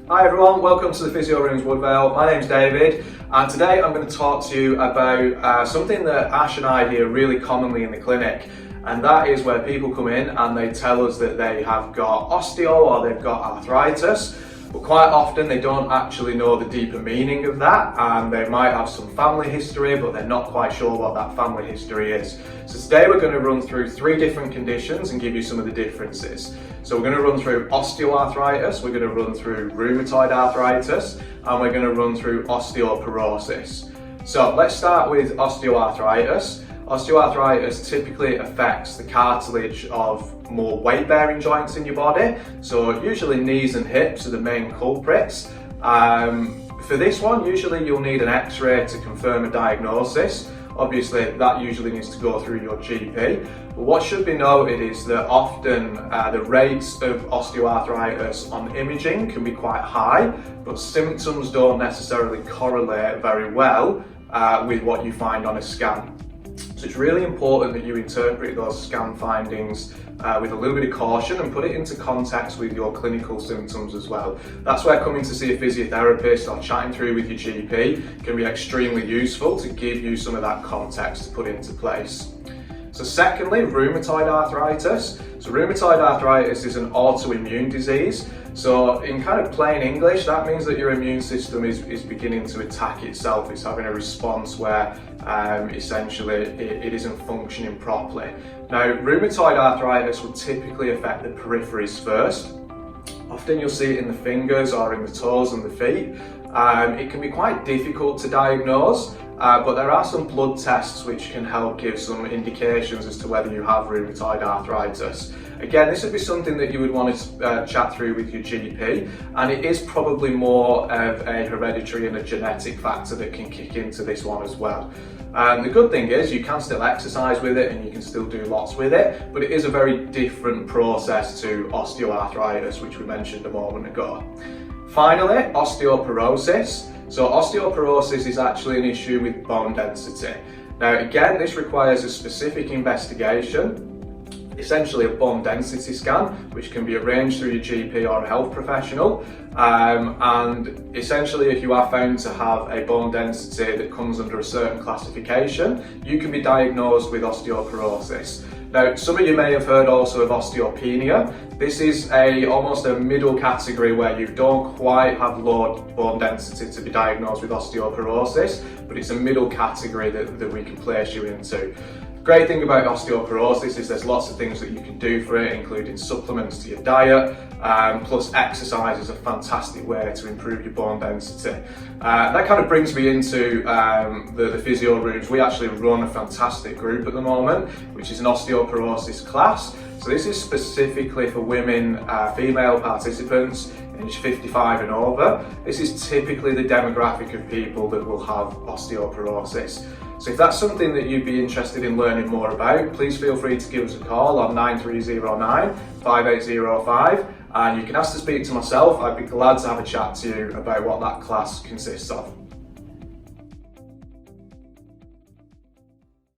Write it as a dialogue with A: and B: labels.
A: Hi everyone, welcome to the Physio Rooms Woodvale. My name's David and today I'm going to talk to you about something that Ash and I hear really commonly in the clinic, and that is where people come in and they tell us that they have got osteo or they've got arthritis, but quite often they don't actually know the deeper meaning of that, and they might have some family history but they're not quite sure what that family history is. So today we're going to run through 3 different conditions and give you some of the differences. So we're going to run through osteoarthritis, we're going to run through rheumatoid arthritis, and we're going to run through osteoporosis. So let's start with osteoarthritis. Osteoarthritis typically affects the cartilage of more weight-bearing joints in your body. So usually knees and hips are the main culprits. For this one, usually you'll need an X-ray to confirm a diagnosis. Obviously, that usually needs to go through your GP. But what should be noted is that often the rates of osteoarthritis on imaging can be quite high, but symptoms don't necessarily correlate very well with what you find on a scan. So it's really important that you interpret those scan findings with a little bit of caution and put it into context with your clinical symptoms as well. That's where coming to see a physiotherapist or chatting through with your GP can be extremely useful to give you some of that context to put into place. So secondly, rheumatoid arthritis. So rheumatoid arthritis is an autoimmune disease. So in kind of plain English, that means that your immune system is beginning to attack itself. It's having a response where essentially it isn't functioning properly. Now, rheumatoid arthritis will typically affect the peripheries first. Often you'll see it in the fingers or in the toes and the feet. It can be quite difficult to diagnose, but there are some blood tests which can help give some indications as to whether you have rheumatoid arthritis. Again, this would be something that you would want to chat through with your GP, and it is probably more of a hereditary and a genetic factor that can kick into this one as well. The good thing is you can still exercise with it and you can still do lots with it, but it is a very different process to osteoarthritis, which we mentioned a moment ago. Finally, osteoporosis. So osteoporosis is actually an issue with bone density. Now again, this requires a specific investigation, essentially a bone density scan, which can be arranged through your GP or a health professional. And essentially, if you are found to have a bone density that comes under a certain classification, you can be diagnosed with osteoporosis. Now, some of you may have heard also of osteopenia. This is almost a middle category where you don't quite have low bone density to be diagnosed with osteoporosis, but it's a middle category that we can place you into. Great thing about osteoporosis is there's lots of things that you can do for it, including supplements to your diet, plus exercise is a fantastic way to improve your bone density. That kind of brings me into the physio rooms. We actually run a fantastic group at the moment, which is an osteoporosis class. So this is specifically for women, female participants, aged 55 and over. This is typically the demographic of people that will have osteoporosis. So if that's something that you'd be interested in learning more about, please feel free to give us a call on 9309 5805, and you can ask to speak to myself. I'd be glad to have a chat to you about what that class consists of.